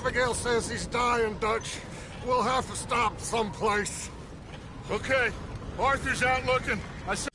Abigail says he's dying, Dutch. We'll have to stop someplace. Okay. Arthur's out looking. I said...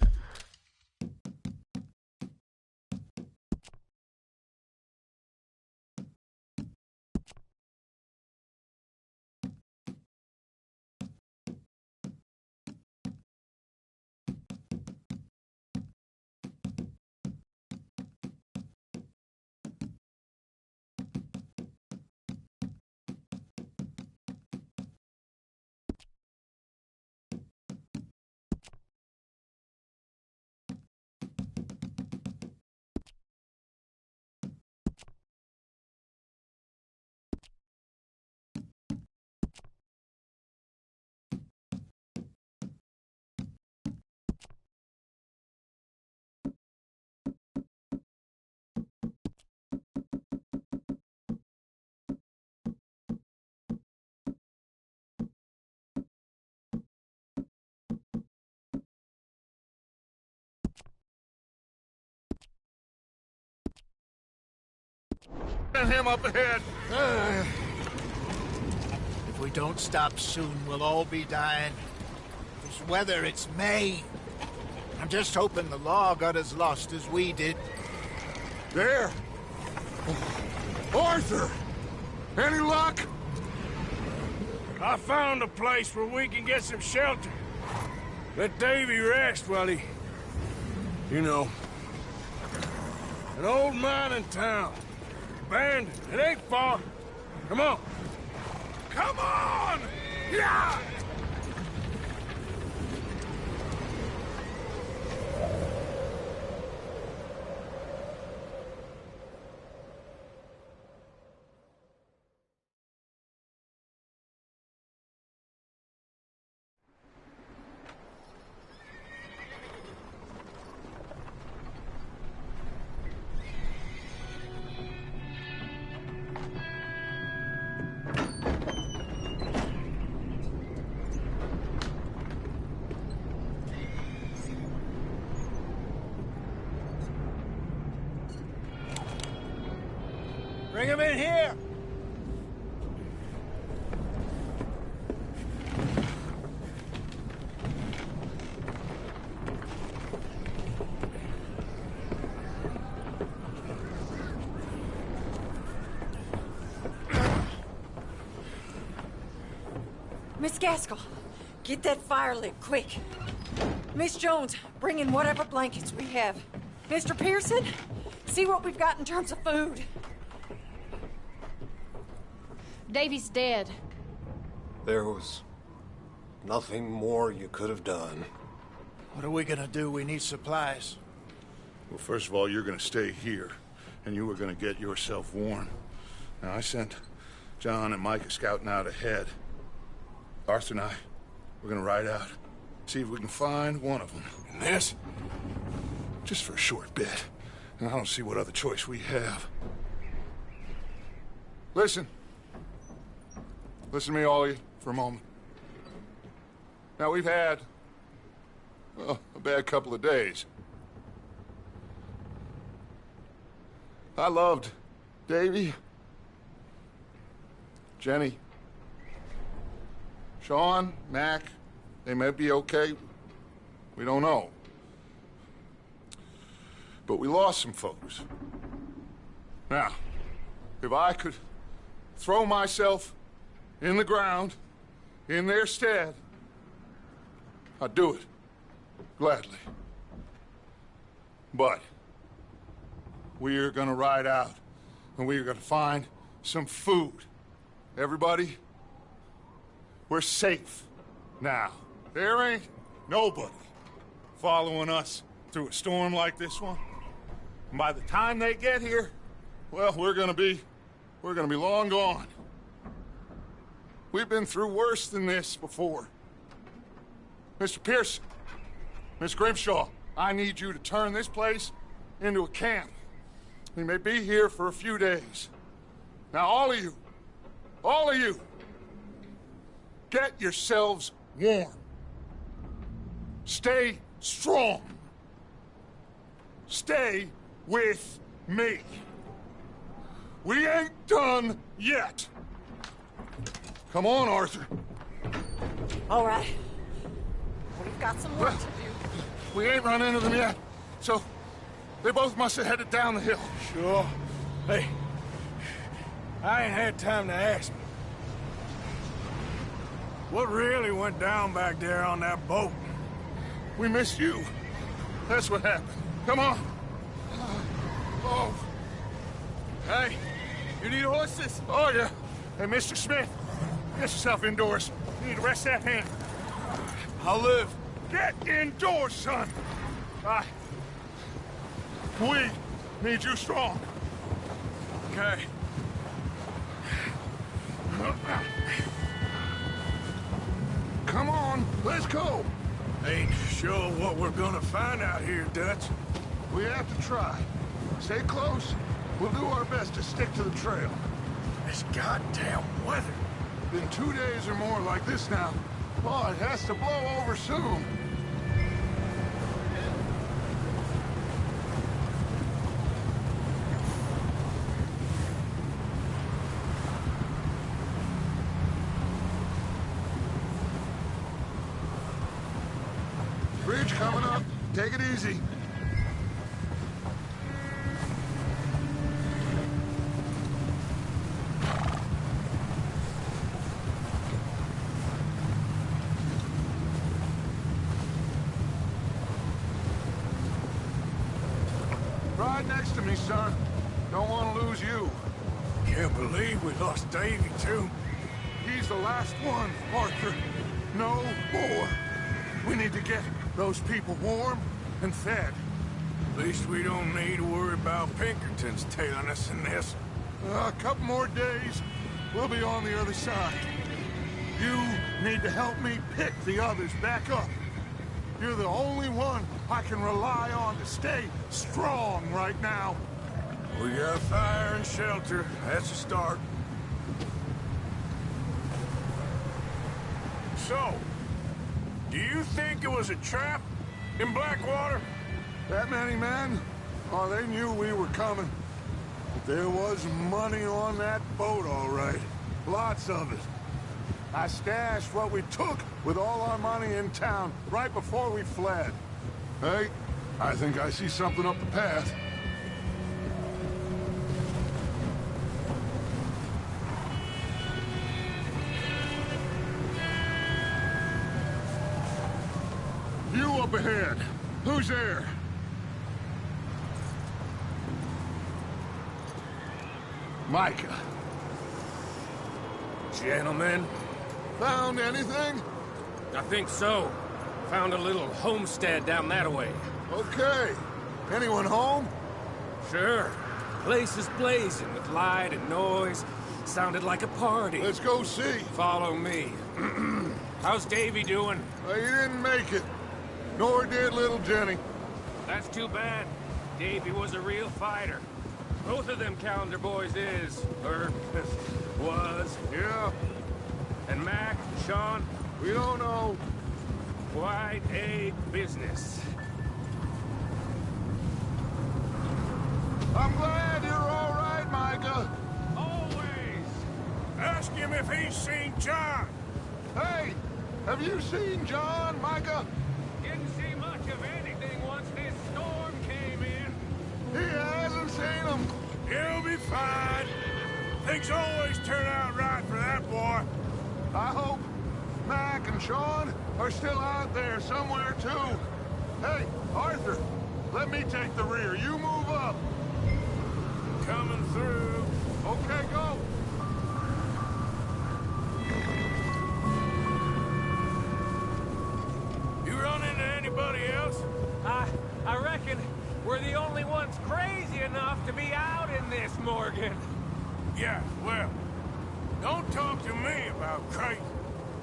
him up ahead. If we don't stop soon, we'll all be dying. This weather, it's May. I'm just hoping the law got as lost as we did. There! Arthur! Any luck? I found a place where we can get some shelter. Let Davy rest while he... You know. An old mining town. Abandoned. It ain't far. Come on. Come on! Yeah! Bring him in here! Miss Gaskell, get that fire lit, quick. Miss Jones, bring in whatever blankets we have. Mr. Pearson, see what we've got in terms of food. Davy's dead. There was nothing more you could have done. What are we gonna do? We need supplies. Well, first of all, you're gonna stay here, and you were gonna get yourself warm. Now, I sent John and Micah scouting out ahead. Arthur and I, we're gonna ride out, see if we can find one of them. And this, just for a short bit. And I don't see what other choice we have. Listen. Listen to me, all of you, for a moment. Now, we've had, well, a bad couple of days. I loved Davy, Jenny, Sean, Mac. They may be okay. We don't know. But we lost some folks. Now, if I could throw myself in the ground, in their stead, I'd do it, gladly. But we're gonna ride out, and we're gonna find some food. Everybody, we're safe now. There ain't nobody following us through a storm like this one. And by the time they get here, well, we're gonna be long gone. We've been through worse than this before. Mr. Pearson, Miss Grimshaw, I need you to turn this place into a camp. We may be here for a few days. Now, all of you, get yourselves warm. Stay strong. Stay with me. We ain't done yet. Come on, Arthur. All right. We've got some work to do. We ain't run into them yet, so they both must have headed down the hill. Sure. Hey, I ain't had time to ask. What really went down back there on that boat? We missed you. That's what happened. Come on. Oh. Hey, you need horses? Oh, yeah. Hey, Mr. Smith, get yourself indoors. You need to rest that hand. I'll live. Get indoors, son. We need you strong. Okay. Come on, let's go. Ain't sure what we're gonna find out here, Dutch. We have to try. Stay close. We'll do our best to stick to the trail. This goddamn weather. Been 2 days or more like this now. Oh, it has to blow over soon. Bridge coming up. Take it easy. Ride next to me, son. Don't want to lose you. Can't believe we lost Davy, too. He's the last one, Arthur. No more. We need to get those people warm and fed. At least we don't need to worry about Pinkertons tailing us in this. A couple more days, we'll be on the other side. You need to help me pick the others back up. You're the only one I can rely on to stay strong right now. We got fire and shelter. That's a start. So, do you think it was a trap in Blackwater? That many men? Oh, they knew we were coming. But there was money on that boat, all right. Lots of it. I stashed what we took with all our money in town right before we fled. Hey, I think I see something up the path. View up ahead. Who's there? Micah. Gentlemen, Found anything? I think so. Found a little homestead down that way. Okay. Anyone home? Sure. Place is blazing with light and noise. Sounded like a party. Let's go see. Follow me. How's Davy doing? He didn't make it. Nor did little Jenny. That's too bad. Davy was a real fighter. Both of them Calendar boys is, or was. Yeah, And Mac, Sean, we don't know. quite a business. I'm glad you're all right, Micah. Always. Ask him if he's seen John. Hey, have you seen John, Micah? Didn't see much of anything once this storm came in. He hasn't seen him. He'll be fine. Things always turn out right for that boy. I hope Mac and Sean are still out there somewhere, too. Hey, Arthur, let me take the rear. You move up. Coming through. Okay, go. You run into anybody else? I reckon we're the only ones crazy enough to be out in this, Morgan. Yeah, well, don't talk to me about crazy.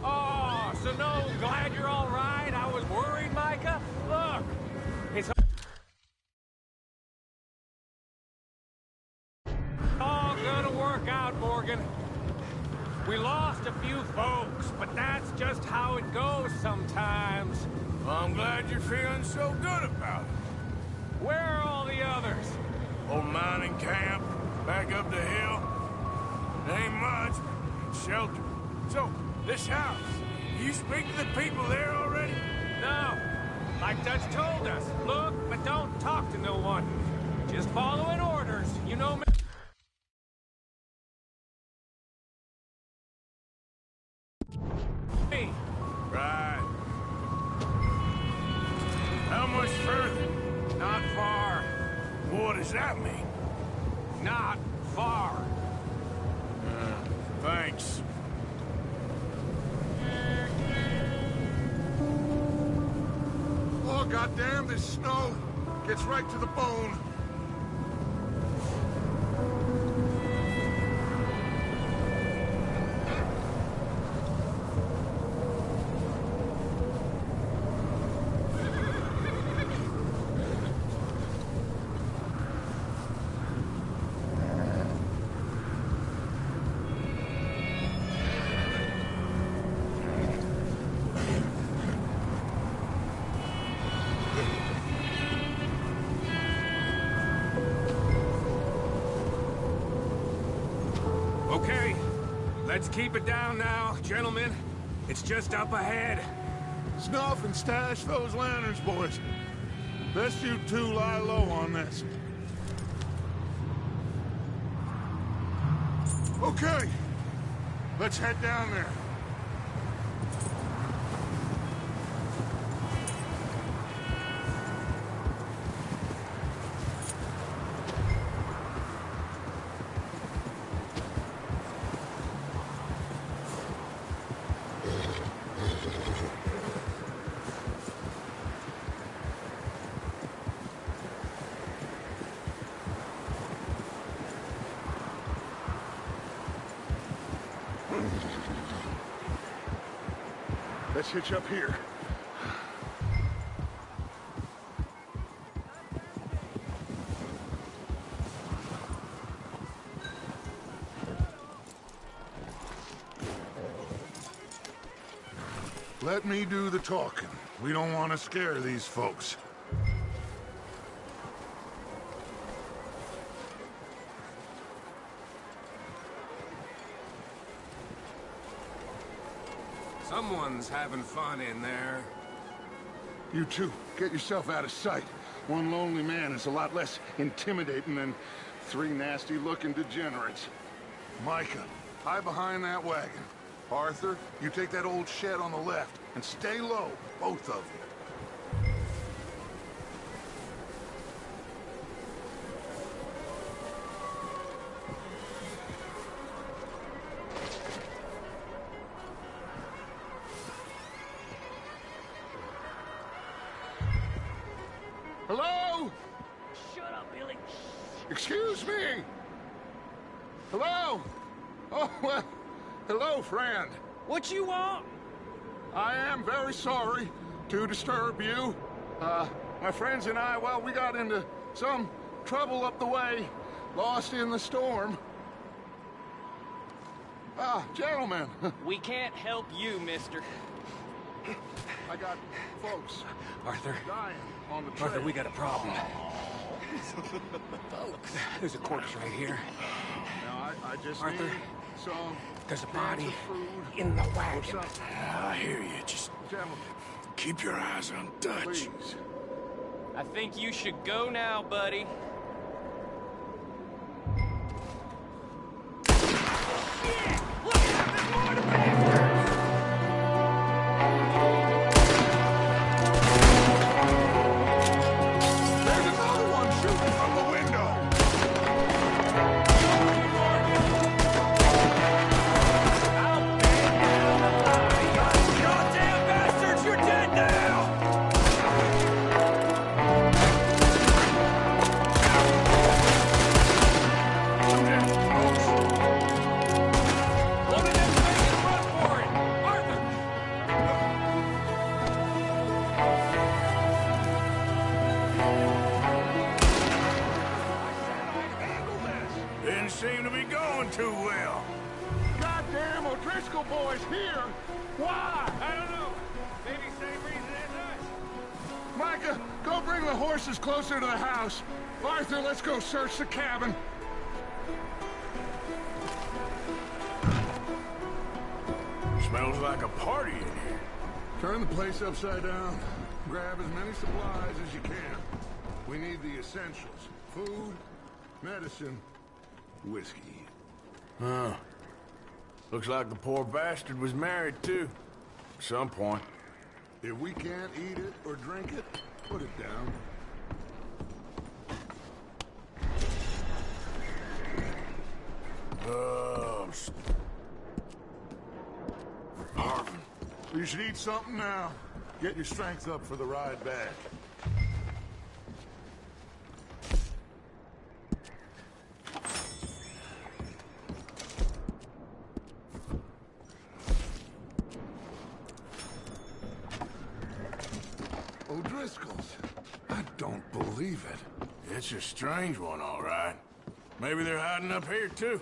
Oh, so no, glad you're all right. I was worried, Micah. Look, it's all gonna work out, Morgan. We lost a few folks, but that's just how it goes sometimes. Well, I'm glad you're feeling so good about it. Where are all the others? Old mining camp, back up the hill. It ain't much, but shelter. So, this house, you speak to the people there already? No. Like Dutch told us. Look, but don't talk to no one. Just following orders. You know me. Right. How much further? Not far. What does that mean? Not far. Thanks. Oh, goddamn, this snow gets right to the bone. Okay. Let's keep it down now, gentlemen. It's just up ahead. Snuff and stash those lanterns, boys. Best you two lie low on this. Okay. Let's head down there. Let's hitch up here. Let me do the talking. We don't want to scare these folks. Someone's having fun in there. You two, get yourself out of sight. One lonely man is a lot less intimidating than three nasty-looking degenerates. Micah, hide behind that wagon. Arthur, you take that old shed on the left, and stay low, both of you. Hello? Shut up, Billy. Excuse me? Hello? Oh, well, hello, friend. What you want? I am very sorry to disturb you. My friends and I, well, we got into some trouble up the way, lost in the storm. Gentlemen, We can't help you, mister. I got folks Arthur. dying on the trail. Arthur, we got a problem. There's a corpse right here. Now, I just Arthur, need some there's a cans body of food in the or wagon. something. I hear you. Just Gentlemen, keep your eyes on Dutch. please. I think you should go now, buddy. There's another one shooting from the window. Goddamn bastards, you're dead now! One of them things, run for it! Arthur! Didn't seem to be going too well. Goddamn O'Driscoll boys here. Why? I don't know. Maybe same reason as us. Micah, go bring the horses closer to the house. Arthur, let's go search the cabin. Smells like a party in here. Turn the place upside down. Grab as many supplies as you can. We need the essentials. Food, medicine, whiskey. Huh. Looks like the poor bastard was married, too. At some point. If we can't eat it or drink it, put it down. Marvin, you should eat something now. Get your strength up for the ride back. O'Driscoll's. I don't believe it. It's a strange one, all right. Maybe they're hiding up here, too.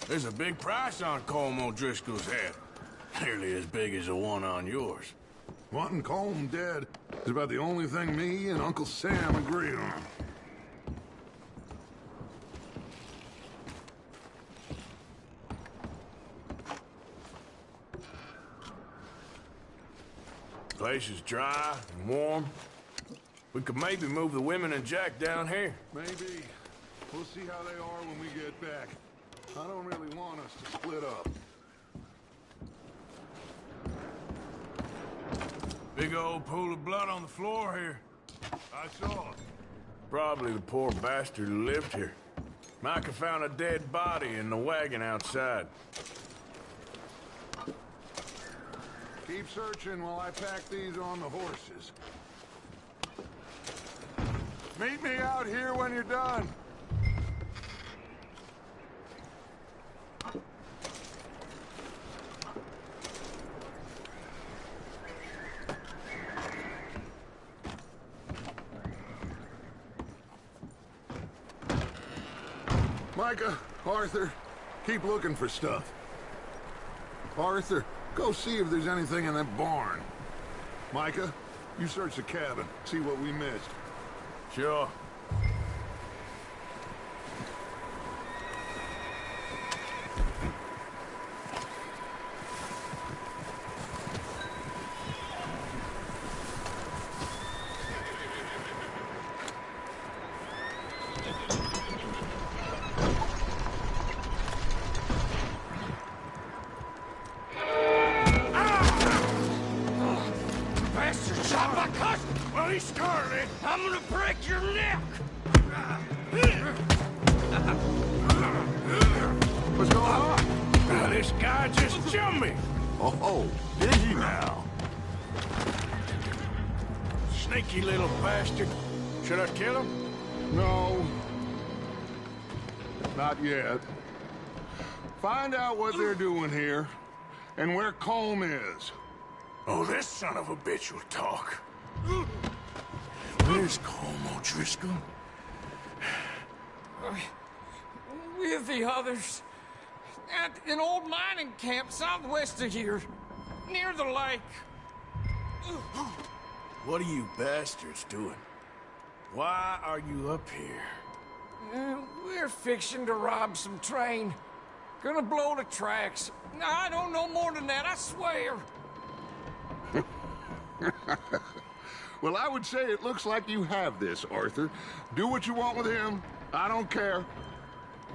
There's a big price on Colm O'Driscoll's head. Nearly as big as the one on yours. Wanting Colm dead is about the only thing me and Uncle Sam agree on. Place is dry and warm. We could maybe move the women and Jack down here. Maybe. We'll see how they are when we get back. I don't really want us to split up. Big old pool of blood on the floor here. I saw it. Probably the poor bastard who lived here. Micah found a dead body in the wagon outside. Keep searching while I pack these on the horses. Meet me out here when you're done. Micah, Arthur, keep looking for stuff. Arthur, go see if there's anything in that barn. Micah, you search the cabin, see what we missed. Sure. I'm gonna break your neck! What's going on? This guy just jumped me! Oh, did he now? Sneaky little bastard. Should I kill him? No. Not yet. Find out what they're doing here, and where Colm is. Oh, this son of a bitch will talk. Where's Colm O'Driscoll? With the others. At an old mining camp southwest of here. Near the lake. What are you bastards doing? Why are you up here? We're fixing to rob some train. Gonna blow the tracks. I don't know more than that, I swear. Well, I would say it looks like you have this, Arthur. Do what you want with him. I don't care.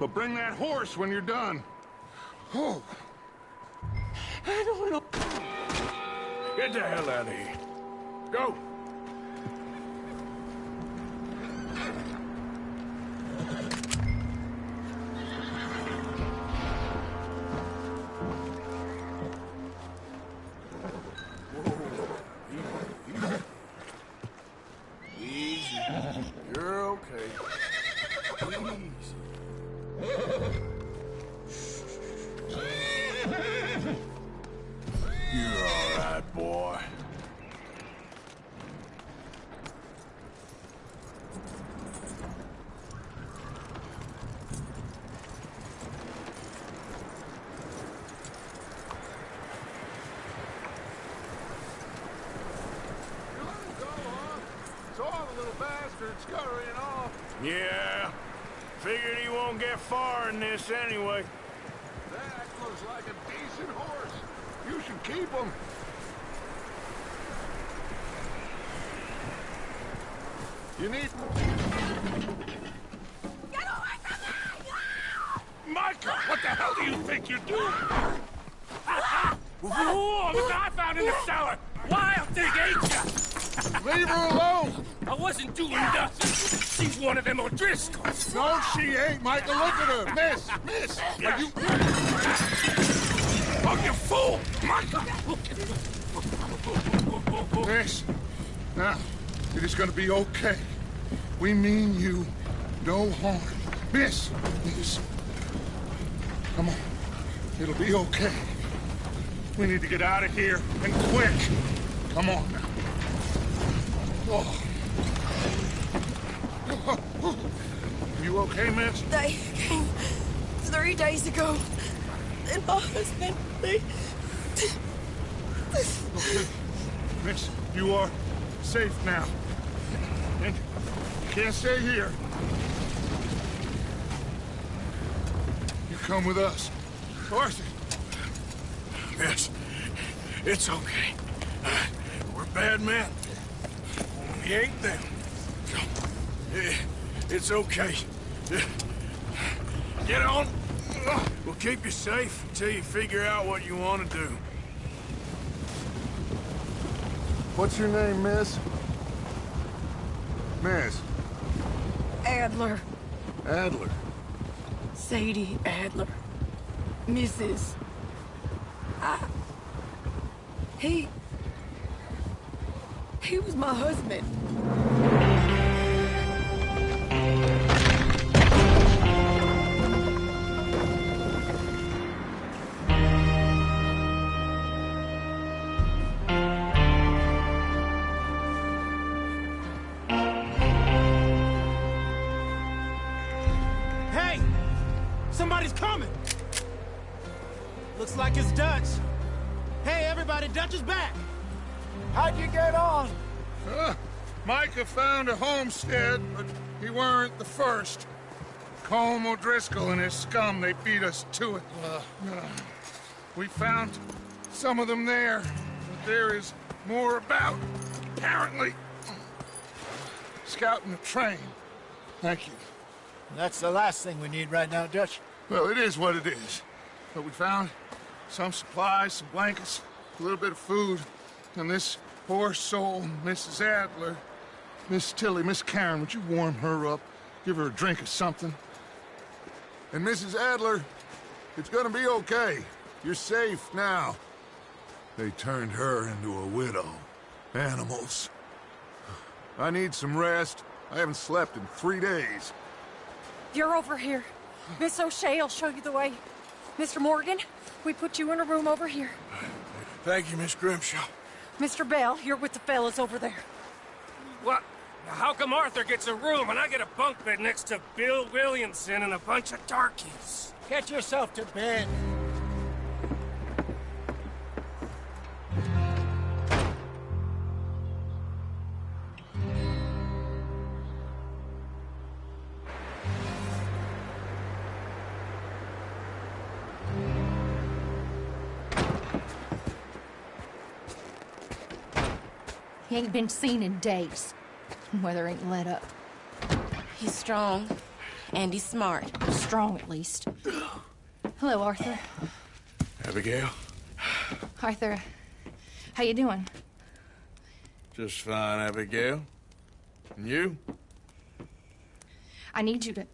But bring that horse when you're done. Oh. I don't know. Get the hell out of here. Go! You're okay. Easy. You're all right, boy. Scurrying off. Yeah. Figured he won't get far in this anyway. That looks like a decent horse. You should keep them. You need... Get away from me! Micah, what the hell do you think you're doing? Whoa, look what I found in the cellar! Wild thing, ain't ya? Leave her alone! I wasn't doing nothing. She's one of them O'Driscolls. No, she ain't, Micah. Look at her. Miss, are you... Oh, you fool! Micah! Miss, now, it is gonna be okay. We mean you no harm. Miss, come on. It'll be okay. We need to get out of here, and quick. Come on now. Oh. You okay, miss? They came 3 days ago. And my husband, they... Okay. Miss, you are safe now. And you can't stay here. You come with us. Arthur. Yes, it's okay. We're bad men. We ain't them. It's okay. Get on. We'll keep you safe until you figure out what you want to do. What's your name, miss? Miss. Adler. Adler. Sadie Adler. Mrs. He was my husband. Hey! Somebody's coming! Looks like it's Dutch. Hey, everybody, Dutch is back! How'd you get on? Micah found a homestead, but he weren't the first. Colm O'Driscoll and his scum, they beat us to it. We found some of them there, but there is more about, apparently. Scouting the train. Thank you. That's the last thing we need right now, Dutch. Well, it is what it is. But we found some supplies, some blankets, a little bit of food, and this poor soul, Mrs. Adler, Miss Tilly, Miss Karen, would you warm her up? Give her a drink or something? And Mrs. Adler, it's gonna be okay. You're safe now. They turned her into a widow. Animals. I need some rest. I haven't slept in 3 days. You're over here. Miss O'Shea will show you the way. Mr. Morgan, we put you in a room over here. Thank you, Miss Grimshaw. Mr. Bell, you're with the fellas over there. What? How come Arthur gets a room and I get a bunk bed next to Bill Williamson and a bunch of darkies? Get yourself to bed. He ain't been seen in days. Weather ain't let up. He's strong. And he's smart. Strong, at least. Hello, Arthur. Abigail? Arthur, how you doing? Just fine, Abigail. And you? I need you to...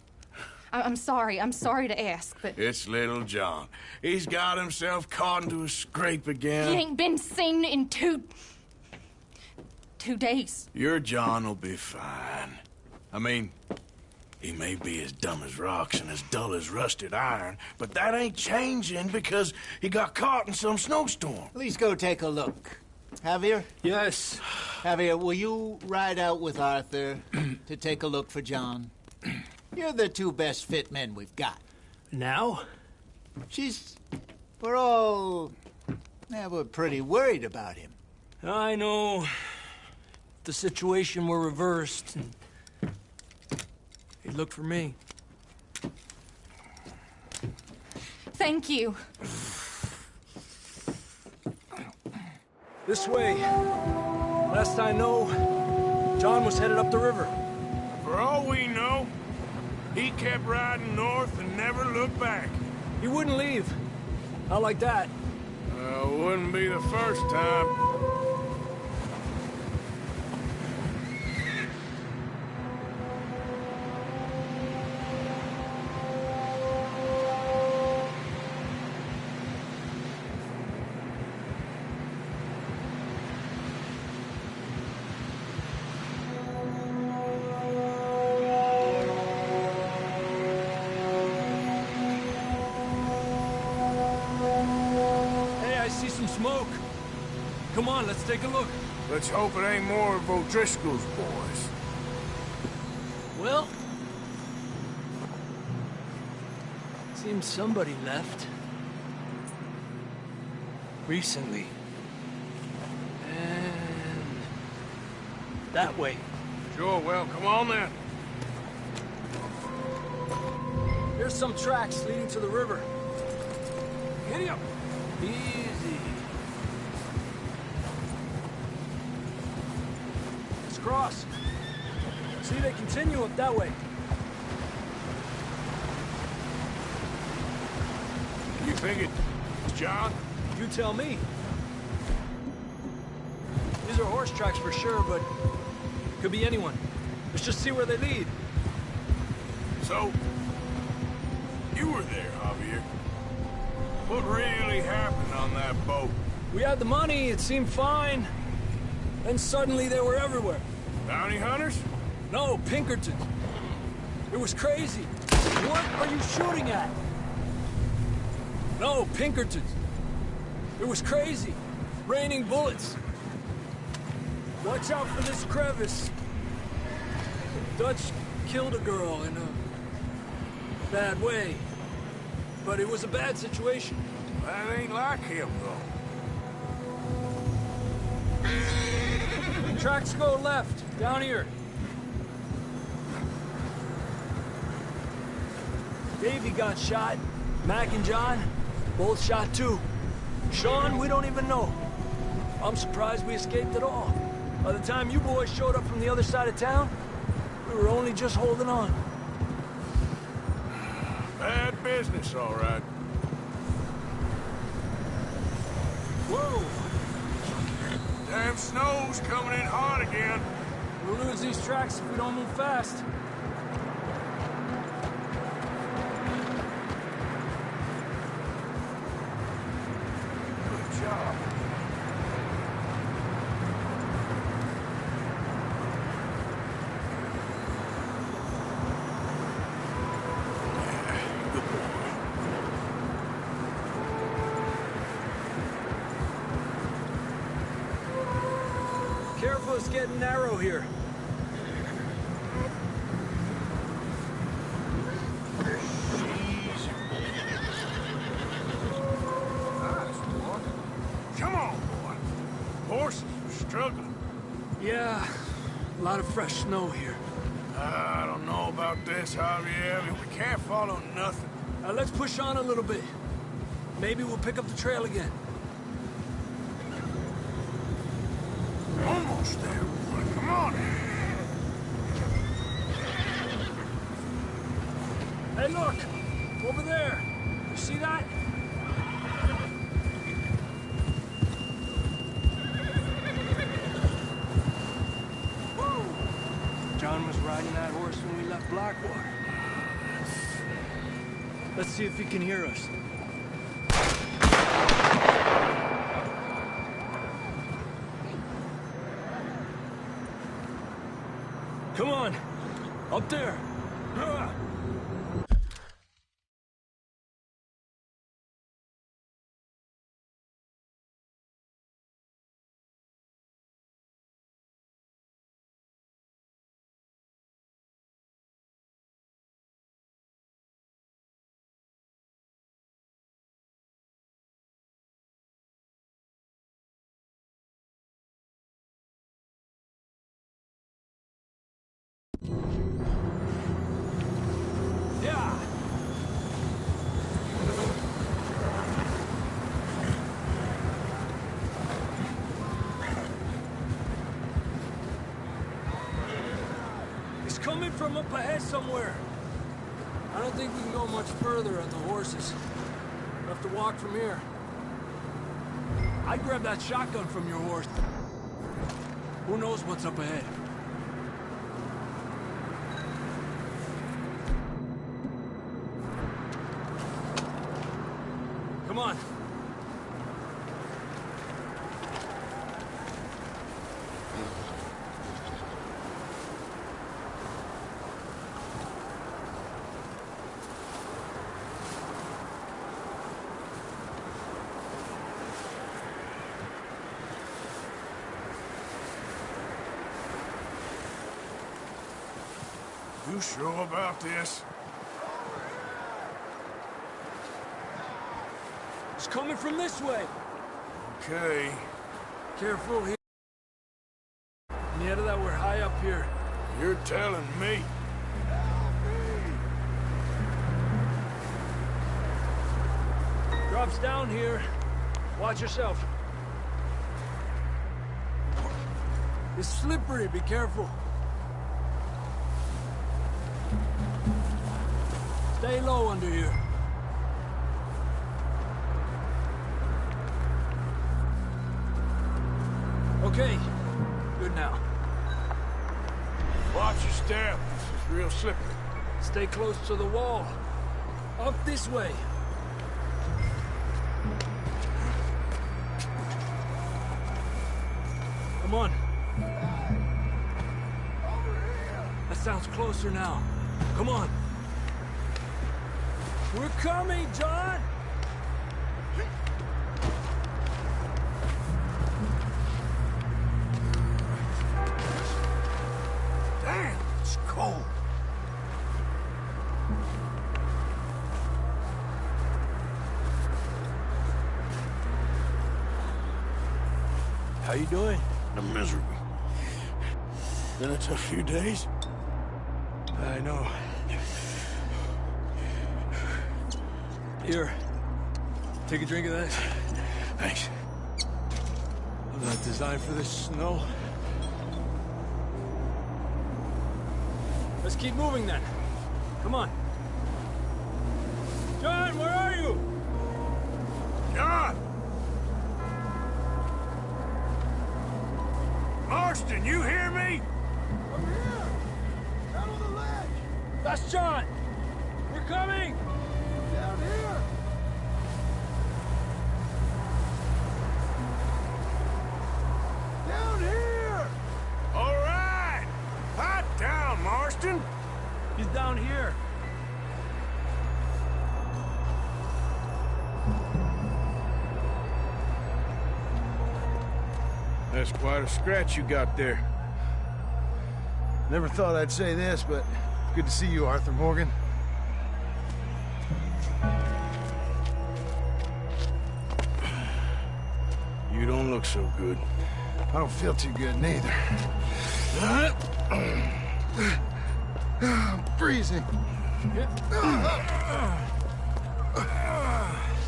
I'm sorry to ask, but... It's little John. He's got himself caught into a scrape again. He ain't been seen in 2 days. Your John will be fine. I mean, he may be as dumb as rocks and as dull as rusted iron, but that ain't changing because he got caught in some snowstorm. Please go take a look. Javier? Yes. Javier, will you ride out with Arthur to take a look for John? You're the 2 best fit men we've got. Now? We're pretty worried about him. I know. If the situation were reversed, and he'd look for me. Thank you. This way. Last I know, John was headed up the river. For all we know, he kept riding north and never looked back. He wouldn't leave. Not like that. Wouldn't be the first time. Smoke. Come on, let's take a look. Let's hope it ain't more of O'Driscoll's boys. Well, seems somebody left. Recently. And that way. Sure, well, come on then. Here's some tracks leading to the river. Giddy up. Easy. Cross. See, they continue up that way. You think it's John? You tell me. These are horse tracks for sure, but could be anyone. Let's just see where they lead. So, you were there, Javier. What really happened on that boat? We had the money, it seemed fine. Then suddenly they were everywhere. Bounty hunters? No, Pinkertons. It was crazy. What are you shooting at? No, Pinkertons. It was crazy. Raining bullets. Watch out for this crevice. Dutch killed a girl in a bad way. But it was a bad situation. That ain't like him, though. Tracks go left, down here. Davey got shot. Mac and John, both shot too. Sean, we don't even know. I'm surprised we escaped at all. By the time you boys showed up from the other side of town, we were only just holding on. Bad business, all right. Whoa! Damn snow's coming in hot again. We'll lose these tracks if we don't move fast. Good job. Good boy. Careful, it's getting narrow here. Come on, boy. Horses are struggling. Yeah, a lot of fresh snow here. I don't know about this, Javier. We can't follow nothing. Let's push on a little bit. Maybe we'll pick up the trail again. Almost there, boy. Come on. Hey, look! Over there! You see that? Whoa! John was riding that horse when we left Blackwater. Let's see if he can hear us. Come on! Up there! It's coming from up ahead somewhere. I don't think we can go much further on the horses. We'll have to walk from here. I'd grab that shotgun from your horse. Who knows what's up ahead? Come on. You sure about this? It's coming from this way. Okay. Careful here. Near that, we're high up here. You're telling me. Drops down here. Watch yourself. It's slippery, be careful. Stay low under here. Okay, good now. Watch your step. This is real slippery. Stay close to the wall. Up this way. Come on. That sounds closer now. Come on. We're coming, John! Damn, it's cold. How you doing? I'm miserable. Been a tough few days. I know. Here. Take a drink of that. Thanks. I'm not designed for this snow. Let's keep moving then. Come on. John, where are you? John! Marston, you hear me? I'm here! Down on the ledge! That's John! We're coming! Down here! Down here! All right! Pipe down, Marston! He's down here. That's quite a scratch you got there. Never thought I'd say this, but good to see you, Arthur Morgan. You don't look so good. I don't feel too good, neither. I'm freezing.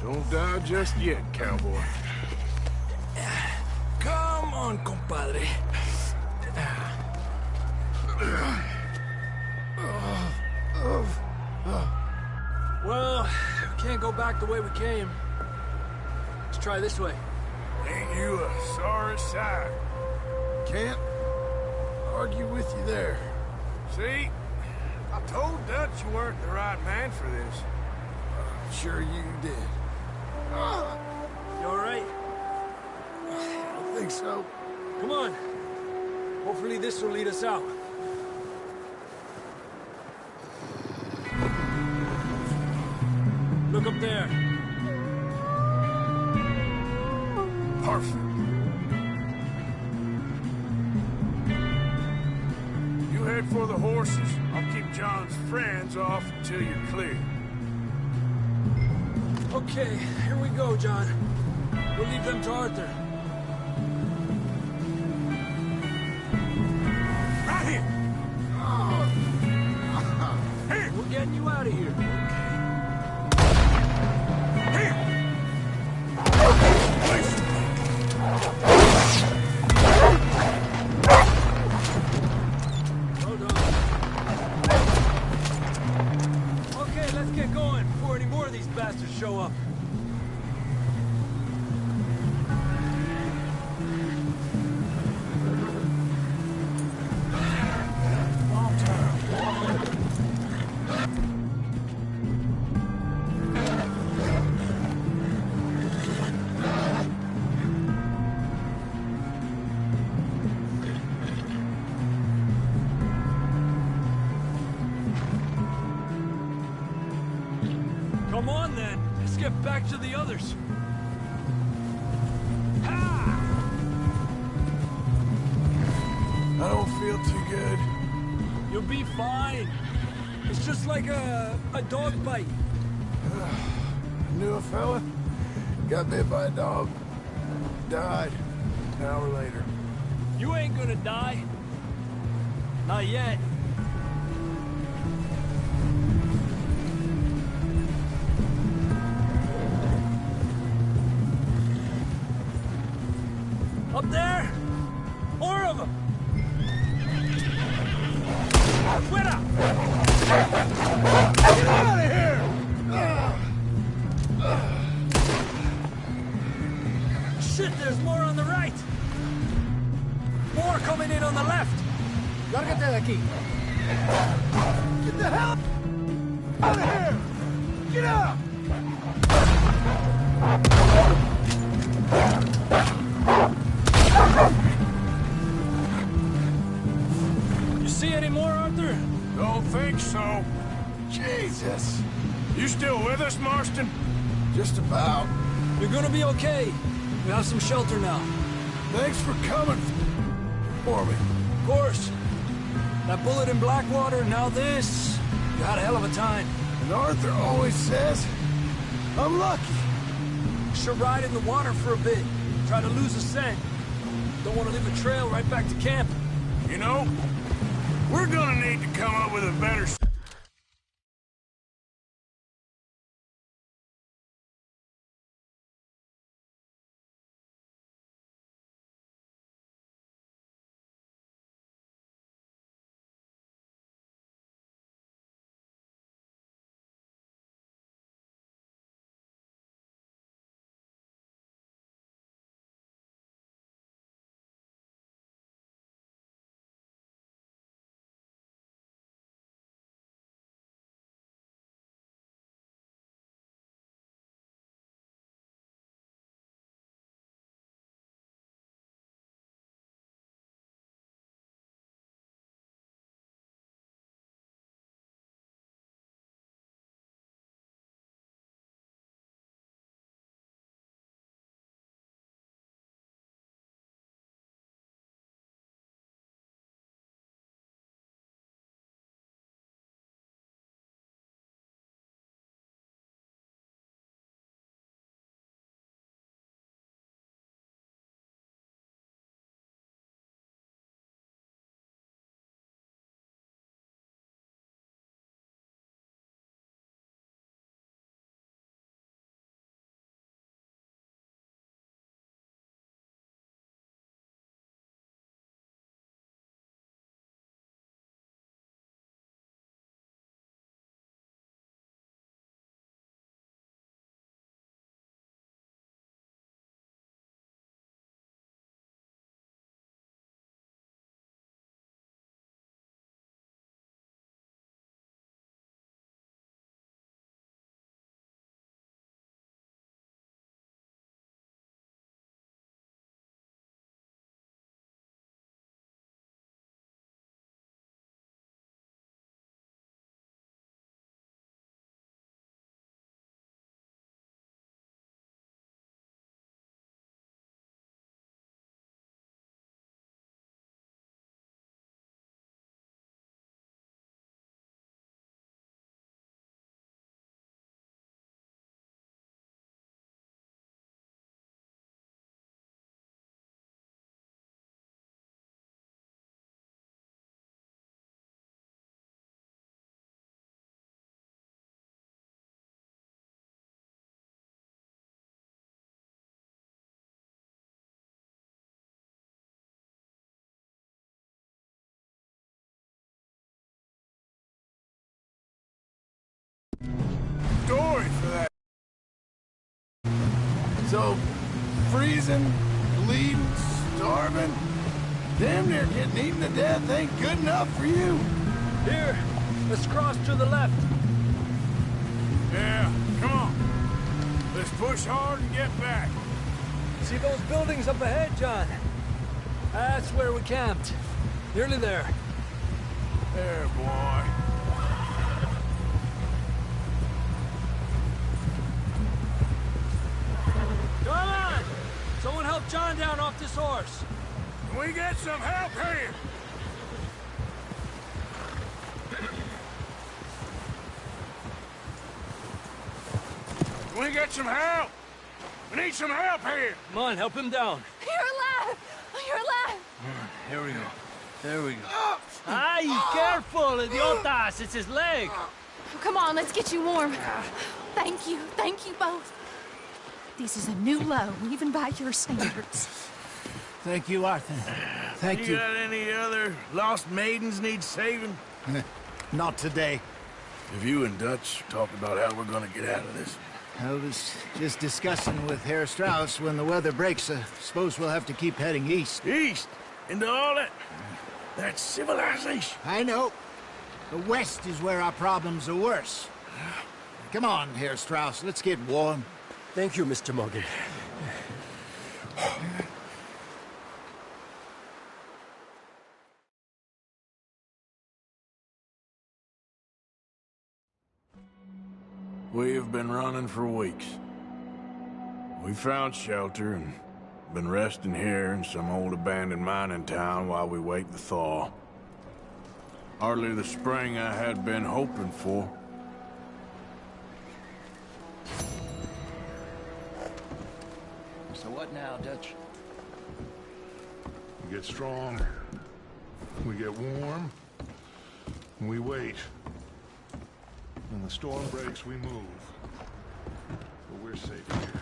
Don't die just yet, cowboy. Come on, compadre. Well, we can't go back the way we came. Let's try this way. Ain't you a sorry sight? Can't argue with you there. See? I told Dutch you weren't the right man for this. Sure you did. You all right? I don't think so. Come on. Hopefully this will lead us out. Look up there. Perfect. You head for the horses. I'll keep John's friends off until you're clear. Okay, here we go, John. We'll leave them to Arthur. Right here! Here! We're getting you out of here. Here! Hold on. bastards show up. Come on, then. Let's get back to the others. Ha! I don't feel too good. You'll be fine. It's just like a dog bite. I knew a fella. Got bit by a dog. Died. An hour later. You ain't gonna die. Not yet. Up there? More of them! Fuera! Get out of here! Shit, there's more on the right! More coming in on the left! Lárgate de aquí! Get the hell out of here! Get out! You see any more, Arthur? Don't think so. Jesus. You still with us, Marston? Just about. You're gonna be okay. We have some shelter now. Thanks for coming for me. Of course. That bullet in Blackwater, now this. You had a hell of a time. And Arthur always says, I'm lucky. Should ride in the water for a bit. Try to lose a scent. Don't want to leave a trail right back to camp. You know, we're gonna need to come up with a better story for that. So, freezing, bleeding, starving, damn near getting eaten to death ain't good enough for you. Here, let's cross to the left. Yeah, come on. Let's push hard and get back. See those buildings up ahead, John? That's where we camped. Nearly there. There, boy. Come on! Someone help John down off this horse. Can we get some help here? Can we get some help? We need some help here. Come on, help him down. You're alive! You're alive! Here we go. There we go. Ay, careful, idiotas! It's his leg. Come on, let's get you warm. Thank you both. This is a new low, even by your standards. Thank you, Arthur. Thank you. Got any other lost maidens need saving? Not today. Have you and Dutch talked about how we're gonna get out of this? I was just discussing with Herr Strauss when the weather breaks. Suppose we'll have to keep heading east. East? Into all that civilization? I know. The west is where our problems are worse. Come on, Herr Strauss, let's get warm. Thank you, Mr. Morgan. We have been running for weeks. We found shelter and been resting here in some old abandoned mining town while we wait the thaw. Hardly the spring I had been hoping for. So what now, Dutch? We get strong. We get warm. And we wait. When the storm breaks, we move. But we're safe here.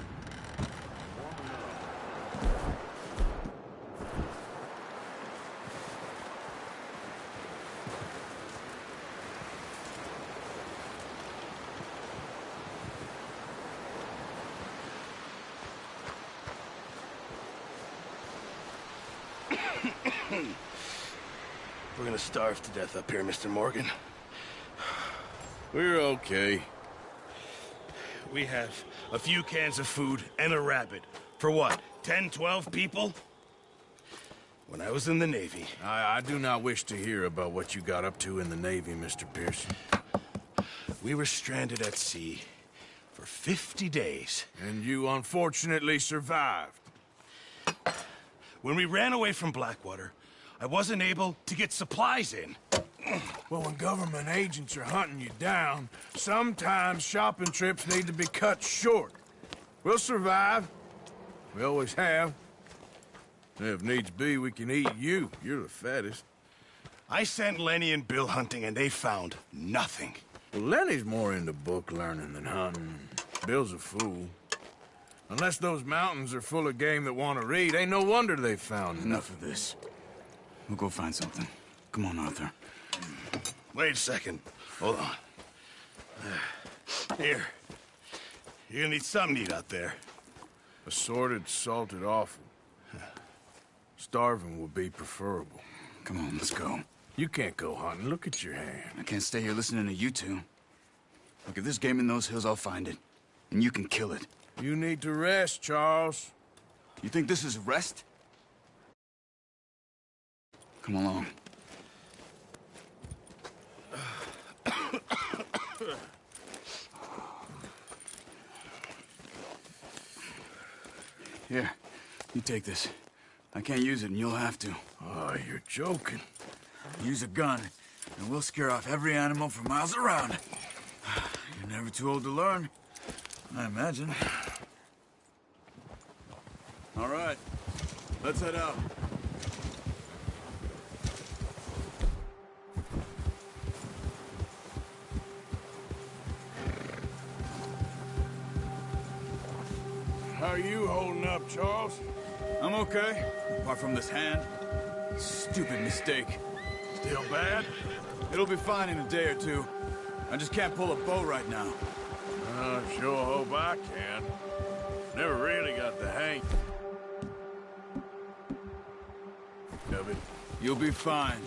We're gonna starve to death up here, Mr. Morgan. We're okay. We have a few cans of food and a rabbit. For what, 10, 12 people? When I was in the Navy... I do not wish to hear about what you got up to in the Navy, Mr. Pearson. We were stranded at sea for 50 days. And you unfortunately survived. When we ran away from Blackwater, I wasn't able to get supplies in. Well, when government agents are hunting you down, sometimes shopping trips need to be cut short. We'll survive. We always have. If needs be, we can eat you. You're the fattest. I sent Lenny and Bill hunting, and they found nothing. Well, Lenny's more into book learning than hunting. Bill's a fool. Unless those mountains are full of game that want to read, ain't no wonder they found Enough of this. We'll go find something. Come on, Arthur. Wait a second. Hold on. Here. You're gonna need something to eat out there. Assorted, salted offal. Starving would be preferable. Come on, let's go. You can't go hunting. Look at your hand. I can't stay here listening to you two. Look, if there's game in those hills, I'll find it. And you can kill it. You need to rest, Charles. You think this is rest? Come along. Here, you take this. I can't use it, and you'll have to. Oh, you're joking. Use a gun, and we'll scare off every animal for miles around. You're never too old to learn, I imagine. All right, let's head out. How are you holding up, Charles? I'm okay, apart from this hand. Stupid mistake. Still bad? It'll be fine in a day or two. I just can't pull a bow right now. I sure hope I can. Never really got the hang of it. You'll be fine.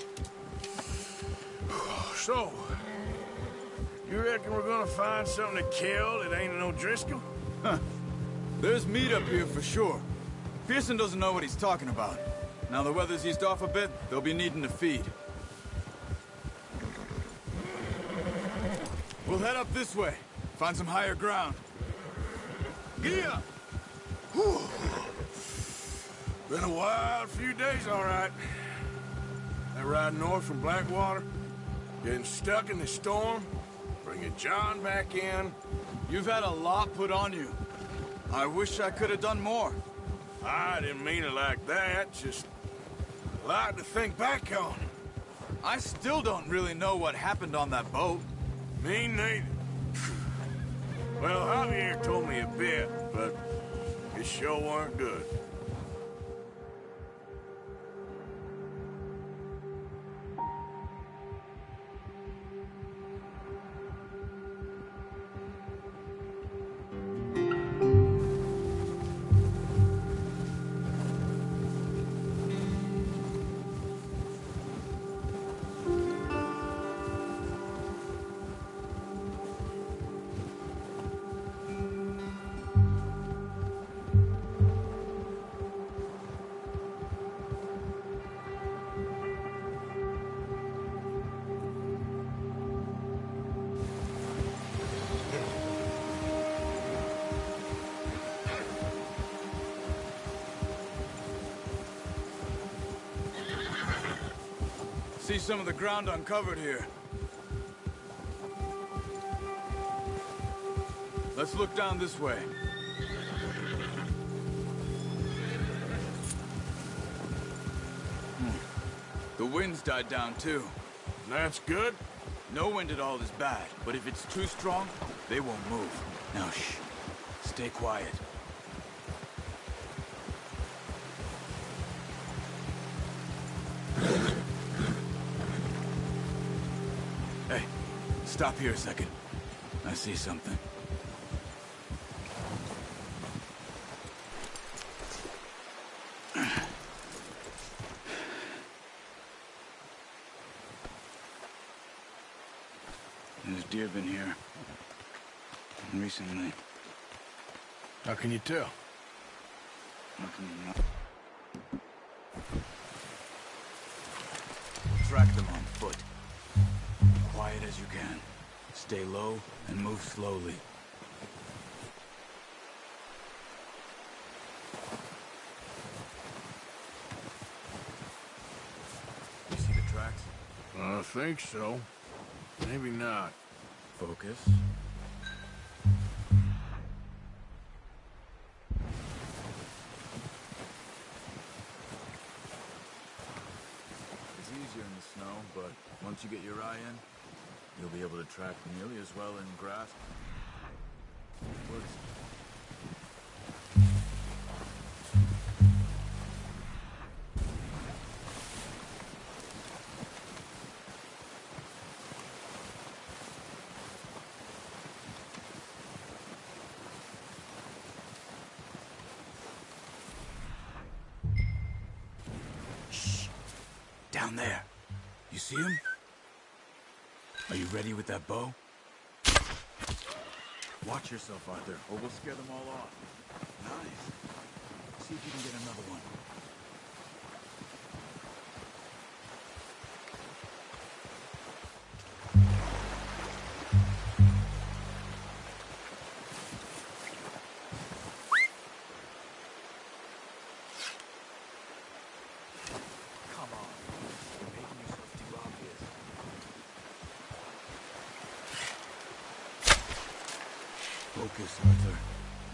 So, you reckon we're gonna find something to kill that ain't no Driscoll? Huh. There's meat up here for sure. Pearson doesn't know what he's talking about. Now the weather's eased off a bit, they'll be needing to feed. We'll head up this way. Find some higher ground. Giddy up! Whew. Been a wild few days, all right. That ride north from Blackwater, getting stuck in the storm, bringing John back in. You've had a lot put on you. I wish I could have done more. I didn't mean it like that, just a lot to think back on. I still don't really know what happened on that boat. Me neither. Well, Javier told me a bit, but it sure weren't good. See some of the ground uncovered here. Let's look down this way. The wind's died down too. That's good? No wind at all is bad, but if it's too strong, they won't move. Now shh, stay quiet. Hey, stop here a second. I see something. There's deer been here recently. How can you tell? Track them on foot. Quiet as you can. Stay low and move slowly. You see the tracks? I think so. Maybe not. Focus. It's easier in the snow, but once you get your eye in, you'll be able to track nearly as well in grass. Woods. Down there. You see him? Are you ready with that bow? Watch yourself, Arthur, or we'll scare them all off. Nice. See if you can get another one. Focus, Arthur.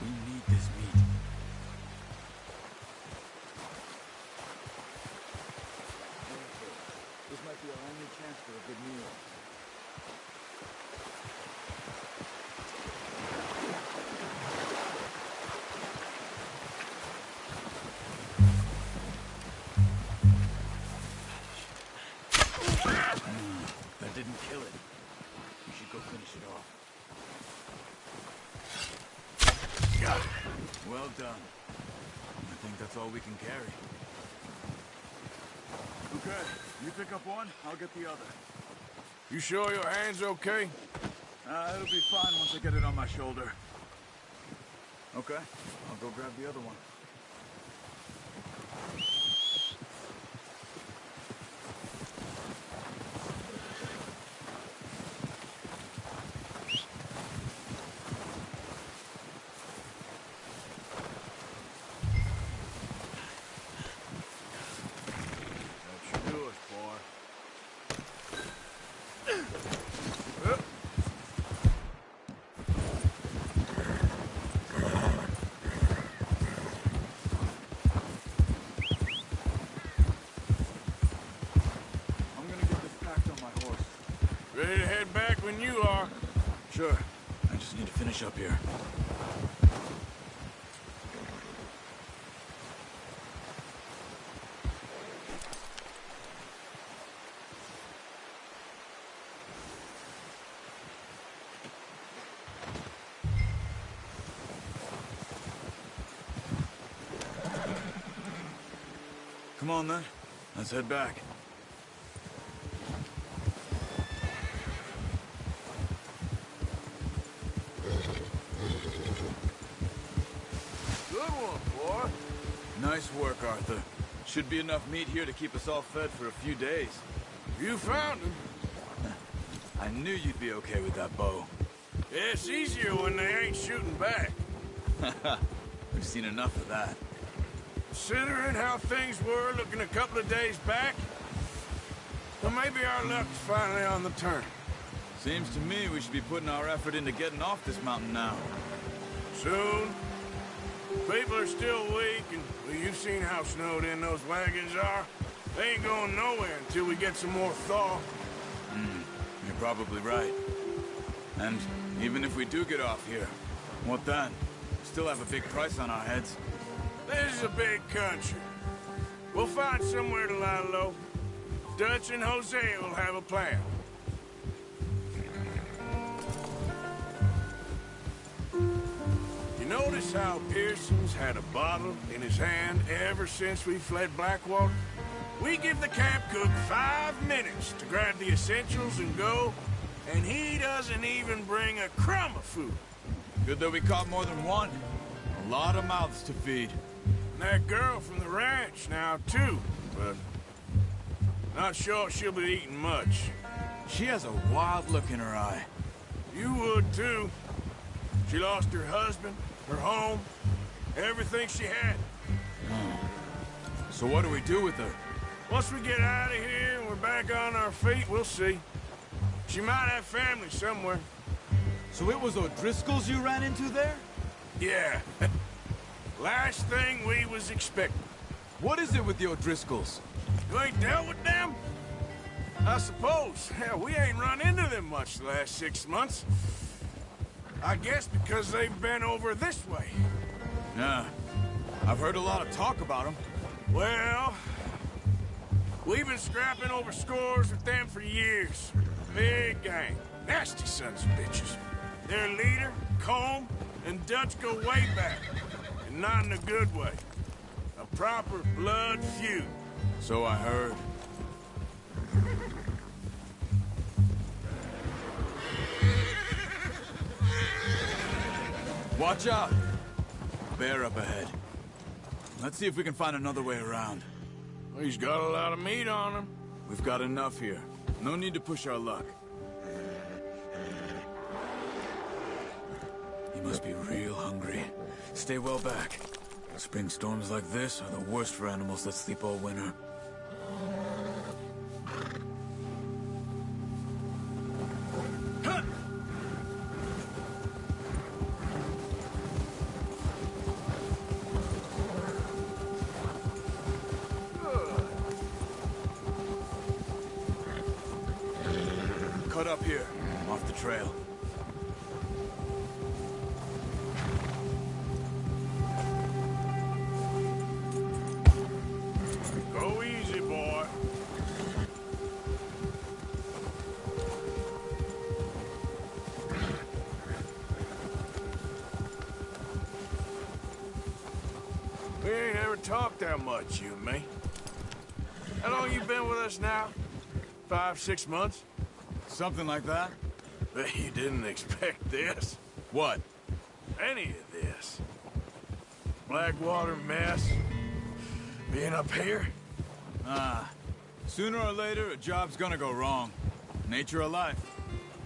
We need this meat. This might be our only chance for a good meal. That didn't kill it. We should go finish it off. got it. Well done. I think that's all we can carry. Okay, you pick up one, I'll get the other. You sure your hand's okay? It'll be fine once I get it on my shoulder. Okay, I'll go grab the other one. Ready to head back when you are. Sure. I just need to finish up here. Come on, then. Let's head back. Good one, boy. Nice work, Arthur. Should be enough meat here to keep us all fed for a few days. You found him. I knew you'd be okay with that bow. Yeah, it's easier when they ain't shooting back. We've seen enough of that. Considering how things were looking a couple of days back, well, maybe our luck's finally on the turn. Seems to me we should be putting our effort into getting off this mountain now. Soon. People are still weak, and well, you've seen how snowed in those wagons are. They ain't going nowhere until we get some more thaw. You're probably right. And even if we do get off here, what then? We still have a big price on our heads. This is a big country. We'll find somewhere to lie low. Dutch and Hosea will have a plan. You notice how Pearson's had a bottle in his hand ever since we fled Blackwater? We give the camp cook 5 minutes to grab the essentials and go, and he doesn't even bring a crumb of food. Good that we caught more than one. A lot of mouths to feed. And that girl from the ranch now, too, but not sure she'll be eating much. She has a wild look in her eye. You would, too. She lost her husband, her home, everything she had. So what do we do with her? Once we get out of here and we're back on our feet, we'll see. She might have family somewhere. So it was O'Driscolls you ran into there? Yeah. Last thing we was expecting. What is it with the O'Driscolls? You ain't dealt with them? I suppose. Hell, we ain't run into them much the last 6 months. I guess because they've been over this way. Yeah. I've heard a lot of talk about them. Well, we've been scrapping over scores with them for years. Big gang. Nasty sons of bitches. Their leader, Colm, and Dutch go way back. And not in a good way. A proper blood feud. So I heard. Watch out! Bear up ahead. Let's see if we can find another way around. He's got a lot of meat on him. We've got enough here. No need to push our luck. He must be real hungry. Stay well back. Spring storms like this are the worst for animals that sleep all winter. Cut up here, off the trail. Go easy, boy. talk that much, you and me. How long you been with us now? 5, 6 months? Something like that? Bet you didn't expect this. What? Any of this. Blackwater mess. Being up here? Sooner or later, a job's gonna go wrong. Nature of life.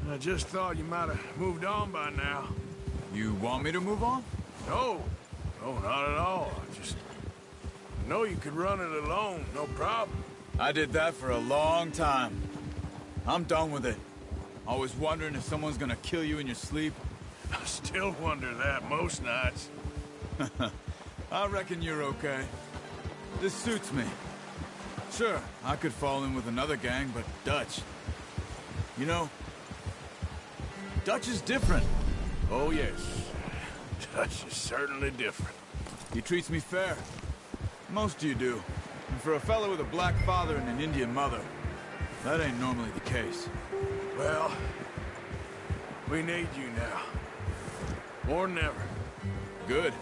I just thought you might have moved on by now. You want me to move on? No. No, not at all. I know you could run it alone, no problem. I did that for a long time. I'm done with it. Always wondering if someone's gonna kill you in your sleep. I still wonder that most nights. I reckon you're okay. This suits me. Sure, I could fall in with another gang, but Dutch... You know, Dutch is different. Oh, yes. Dutch is certainly different. He treats me fair. Most of you do. And for a fellow with a black father and an Indian mother, that ain't normally the case. Well, we need you now. More than ever. Good.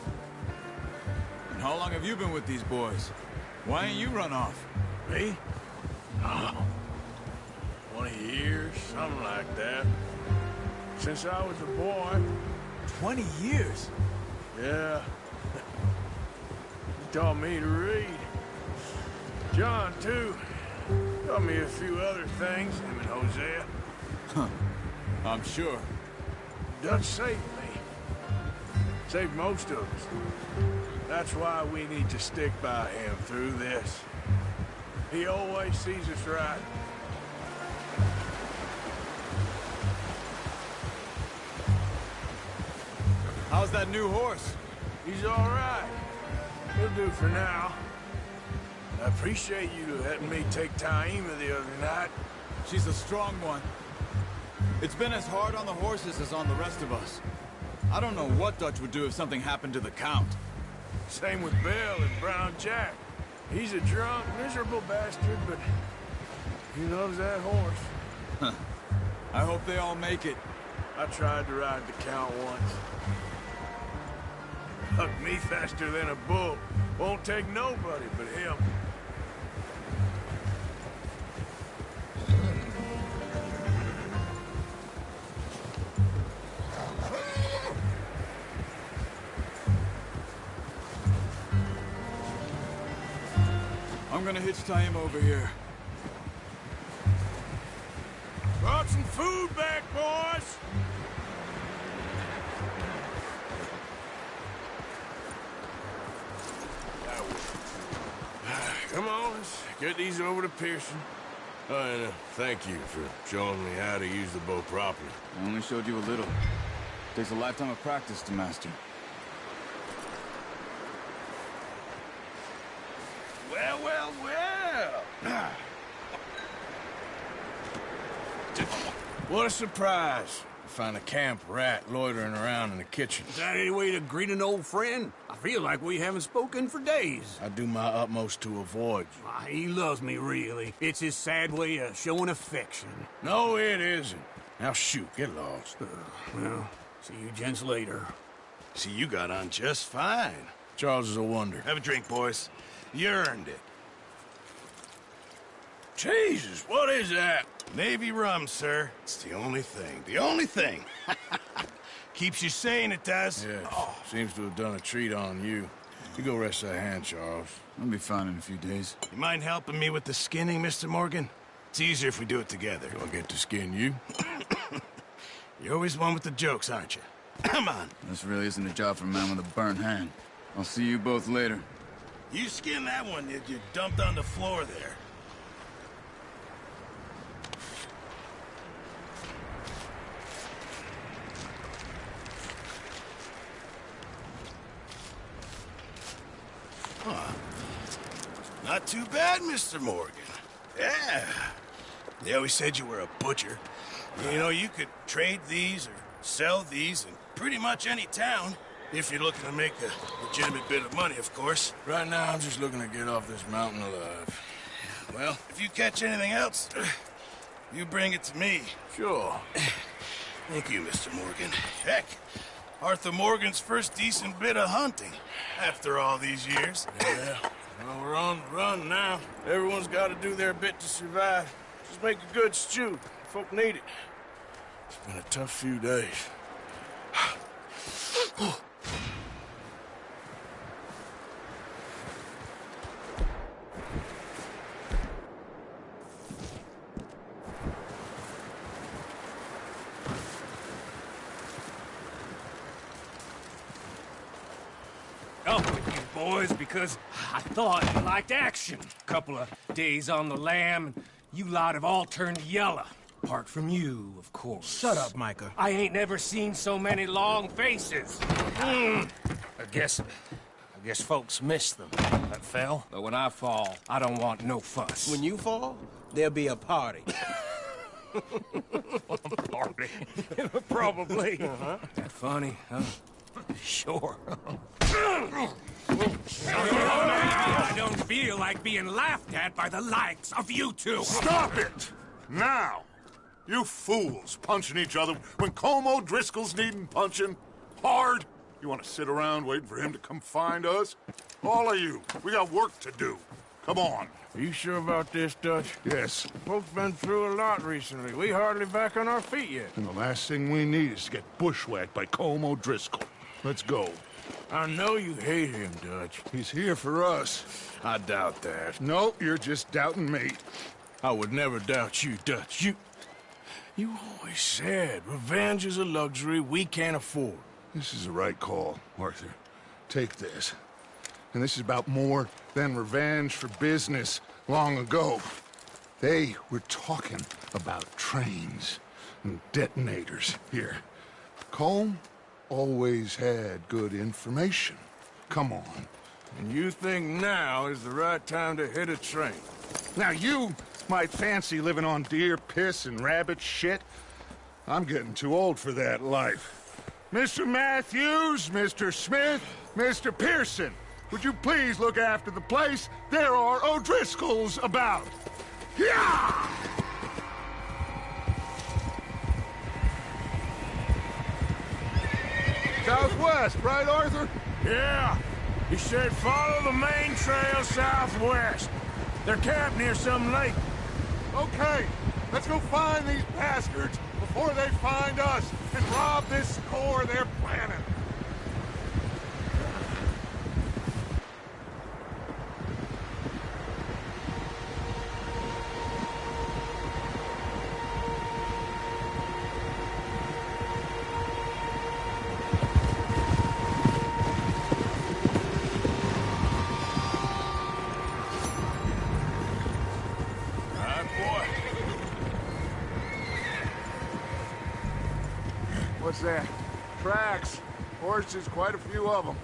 And how long have you been with these boys? Why ain't you run off? Me? Oh, 20 years, something like that. Since I was a boy. 20 years? Yeah. He taught me to read. John, too. Taught me a few other things, him and Hosea. Huh. I'm sure. Dutch saved me. Saved most of us. That's why we need to stick by him through this. He always sees us right. How's that new horse? He's all right. He'll do for now. I appreciate you letting me take Taima the other night. She's a strong one. It's been as hard on the horses as on the rest of us. I don't know what Dutch would do if something happened to the Count. Same with Bill and Brown Jack. He's a drunk, miserable bastard, but he loves that horse. Huh. I hope they all make it. I tried to ride the Count once. Hucked me faster than a bull. Won't take nobody but him. I'm gonna hitch Taima over here. Brought some food back, boys! Come on, let's get these over to Pearson. Oh, and thank you for showing me how to use the bow properly. I only showed you a little. Takes a lifetime of practice to master. Well, well, well! What a surprise. Find a camp rat loitering around in the kitchen. Is that any way to greet an old friend? I feel like we haven't spoken for days. I do my utmost to avoid you. He loves me, really. It's his sad way of showing affection. No, it isn't. Now shoot, get lost. Well, see you gents later. See, you got on just fine. Charles is a wonder. Have a drink, boys. You earned it. Jesus, what is that? Navy rum, sir. It's the only thing. The only thing. Keeps you sane, it does. Yes. Oh. Seems to have done a treat on you. You go rest that hand, Charles. I'll be fine in a few days. You mind helping me with the skinning, Mr. Morgan? It's easier if we do it together. Do I get to skin you? You're always one with the jokes, aren't you? Come on. This really isn't a job for a man with a burnt hand. I'll see you both later. You skin that one that you dumped on the floor there. Huh. Not too bad, Mr. Morgan. Yeah. They always said you were a butcher. You know, you could trade these or sell these in pretty much any town. If you're looking to make a legitimate bit of money, of course. Right now, I'm just looking to get off this mountain alive. Well, if you catch anything else, you bring it to me. Sure. Thank you, Mr. Morgan. Heck, Arthur Morgan's first decent bit of hunting after all these years. Yeah, well, we're on the run now. Everyone's got to do their bit to survive. Just make a good stew. Folk need it. It's been a tough few days. Up with you boys because I thought you liked action. Couple of days on the lam, and you lot have all turned yellow. Apart from you, of course. Shut up, Micah. I ain't never seen so many long faces. I guess folks miss them. That fell. But when I fall, I don't want no fuss. When you fall, there'll be a party. Party? Probably. That funny, huh? Sure. I don't feel like being laughed at by the likes of you two. Stop it! Now! You fools punching each other when Colm O'Driscoll's needing punching. Hard! You want to sit around waiting for him to come find us? All of you, we got work to do. Come on. Are you sure about this, Dutch? Yes. Folks been through a lot recently. We hardly back on our feet yet. And the last thing we need is to get bushwhacked by Colm O'Driscoll. Let's go. I know you hate him, Dutch. He's here for us. I doubt that. No, you're just doubting me. I would never doubt you, Dutch. You always said revenge is a luxury we can't afford. This is the right call, Arthur. Take this. And this is about more than revenge for business long ago. They were talking about trains and detonators here. Colm always had good information. Come on. And you think now is the right time to hit a train? Now you might fancy living on deer piss and rabbit shit. I'm getting too old for that life. Mr. Matthews, Mr. Smith, Mr. Pearson, would you please look after the place? There are O'Driscolls about. Yeah! Southwest, right, Arthur? Yeah. He said follow the main trail southwest. They're camped near some lake. Okay, let's go find these bastards before they find us and rob this core they're planning. What's that? Tracks. Horses, quite a few of them.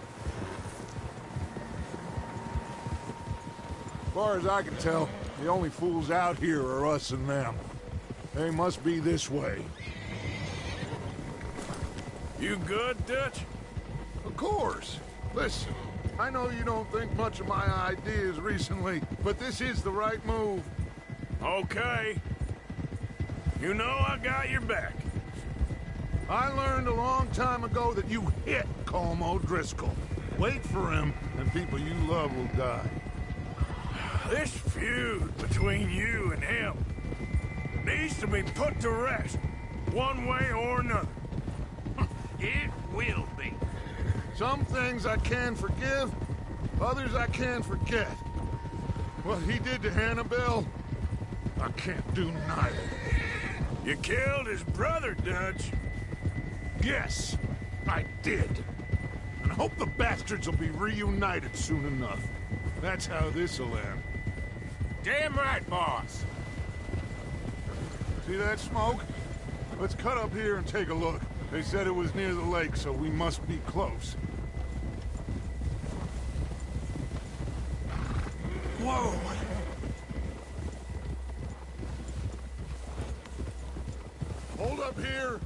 As far as I can tell, the only fools out here are us and them. They must be this way. You good, Dutch? Of course. Listen, I know you don't think much of my ideas recently, but this is the right move. Okay. You know I got your back. I learned a long time ago that you hit Colm O'Driscoll. Wait for him, and people you love will die. This feud between you and him needs to be put to rest, one way or another. It will be. Some things I can forgive, others I can't forget. What he did to Hannibal, I can't do neither. You killed his brother, Dutch. Yes, I did. And I hope the bastards will be reunited soon enough. That's how this'll end. Damn right, boss. See that smoke? Let's cut up here and take a look. They said it was near the lake, so we must be close. Whoa! Hold up here!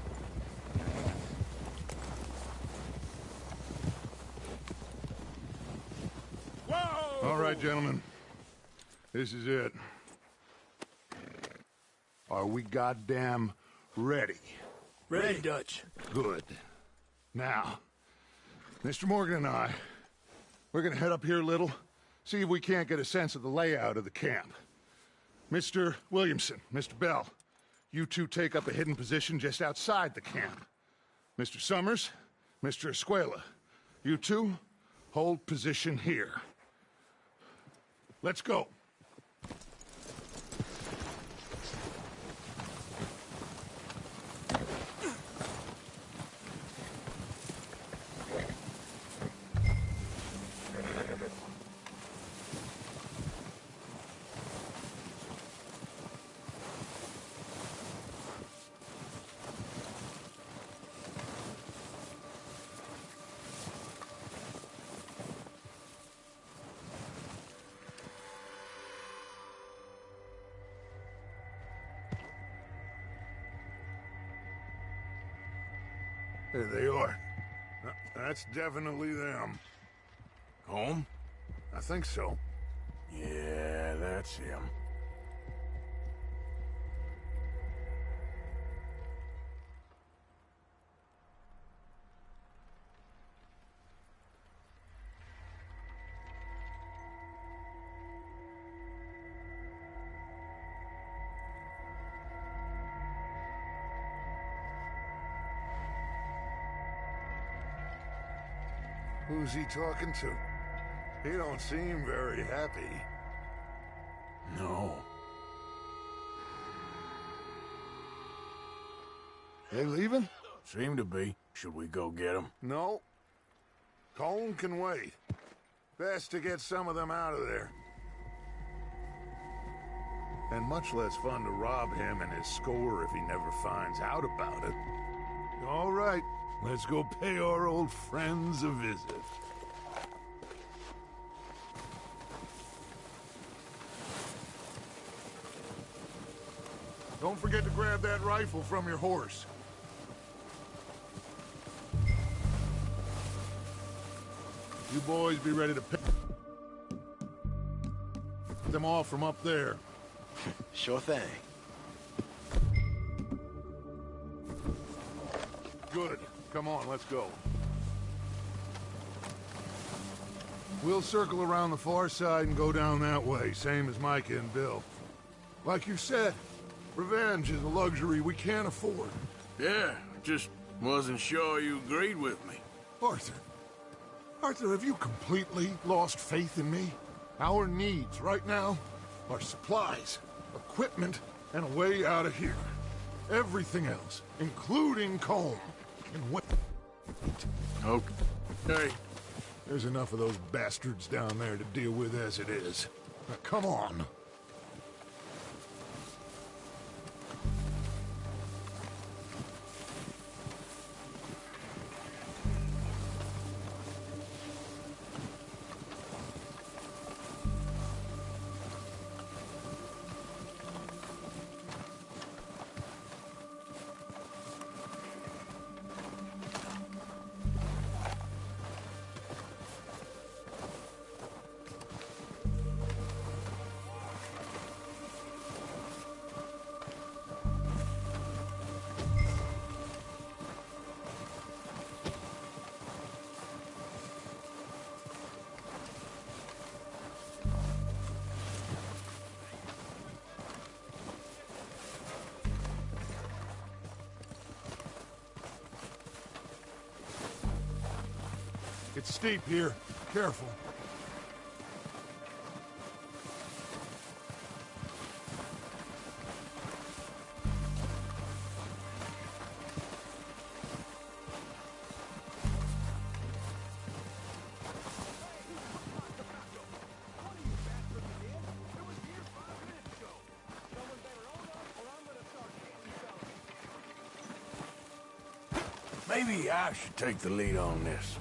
Whoa! All right, gentlemen. This is it. Are we goddamn ready? Ready, Dutch. Good. Now, Mr. Morgan and I, we're gonna head up here a little, see if we can't get a sense of the layout of the camp. Mr. Williamson, Mr. Bell, you two take up a hidden position just outside the camp. Mr. Summers, Mr. Escuela, you two hold position here. Let's go. There they are. That's definitely them. Home? I think so. Yeah, that's him. Who's he talking to? He don't seem very happy. No. They leaving? Seem to be. Should we go get them? No. Colm can wait. Best to get some of them out of there. And much less fun to rob him and his score if he never finds out about it. All right, let's go pay our old friends a visit. Don't forget to grab that rifle from your horse. You boys be ready to pick them off from up there. Sure thing. Good. Come on, let's go. We'll circle around the far side and go down that way, same as Micah and Bill. Like you said, revenge is a luxury we can't afford. Yeah, just wasn't sure you agreed with me. Arthur, have you completely lost faith in me? Our needs right now are supplies, equipment, and a way out of here. Everything else, including Colm. And what? Okay. There's enough of those bastards down there to deal with as it is. Now, come on. It's steep here. Careful. Maybe I should take the lead on this.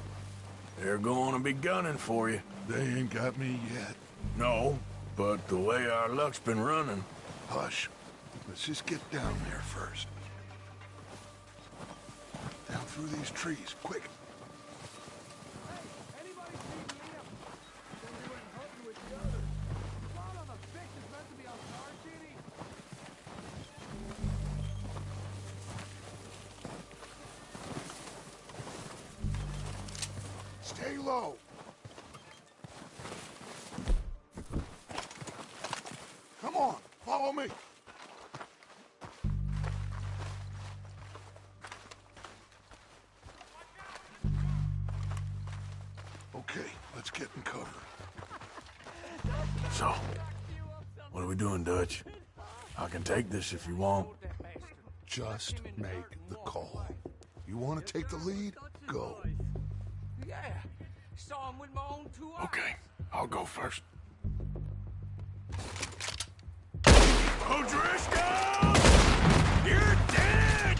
They're going to be gunning for you. They ain't got me yet. No, but the way our luck's been running... Hush. Let's just get down there first. Down through these trees, quick. Stay low. Come on, follow me. Okay, let's get in cover. So, what are we doing, Dutch? I can take this if you want. Just make the call. You want to take the lead? Go. Yeah, saw him with my own 2 eyes. Okay, I'll go first. O'Driscoll! You're dead!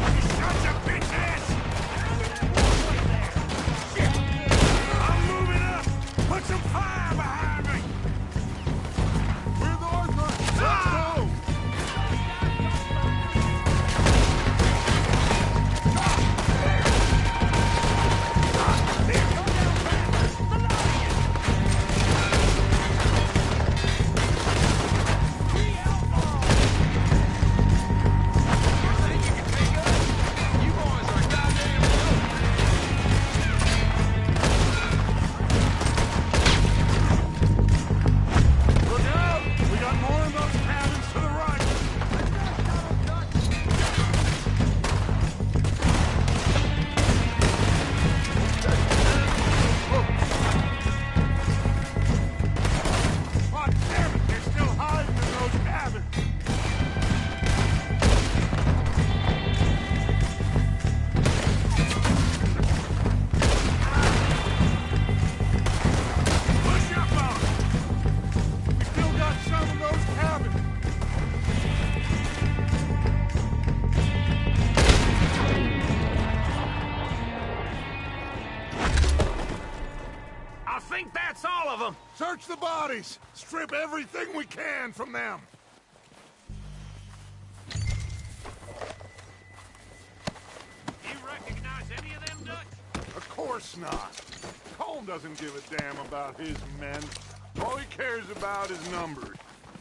You sons of bitches! Shit! I'm moving up! Put some fire behind me! We're Arthur! Let's go! Search the bodies! Strip everything we can from them! You recognize any of them, Dutch? Of course not. Colm doesn't give a damn about his men. All he cares about is numbers.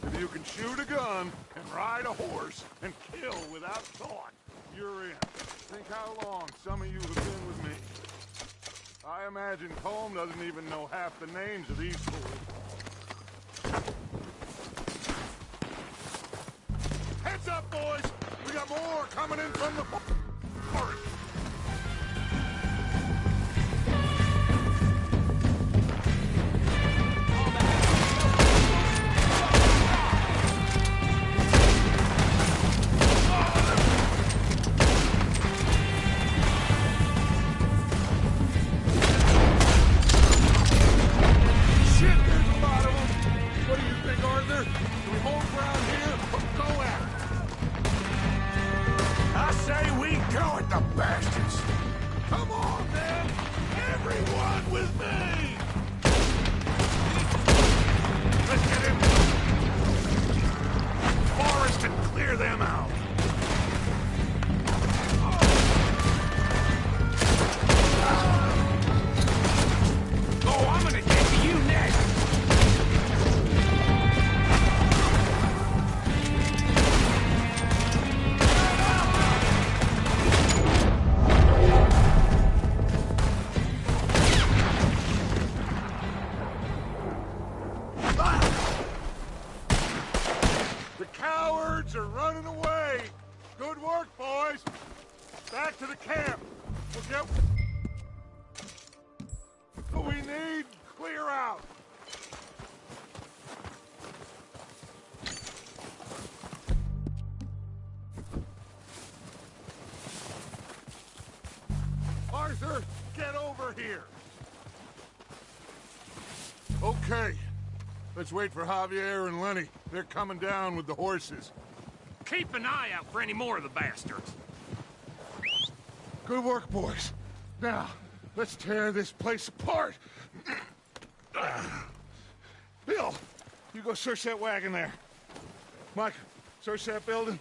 If you can shoot a gun and ride a horse and kill without thought, you're in. Think how long some of you have been with me. I imagine Colm doesn't even know half the names of these fools. Heads up, boys! We got more coming in from the forest! Are running away. Good work, boys. Back to the camp. We'll get what we need. Clear out. Arthur, get over here. Okay. Let's wait for Javier and Lenny. They're coming down with the horses. Keep an eye out for any more of the bastards. Good work, boys. Now, let's tear this place apart. Bill, you go search that wagon there. Mike, search that building.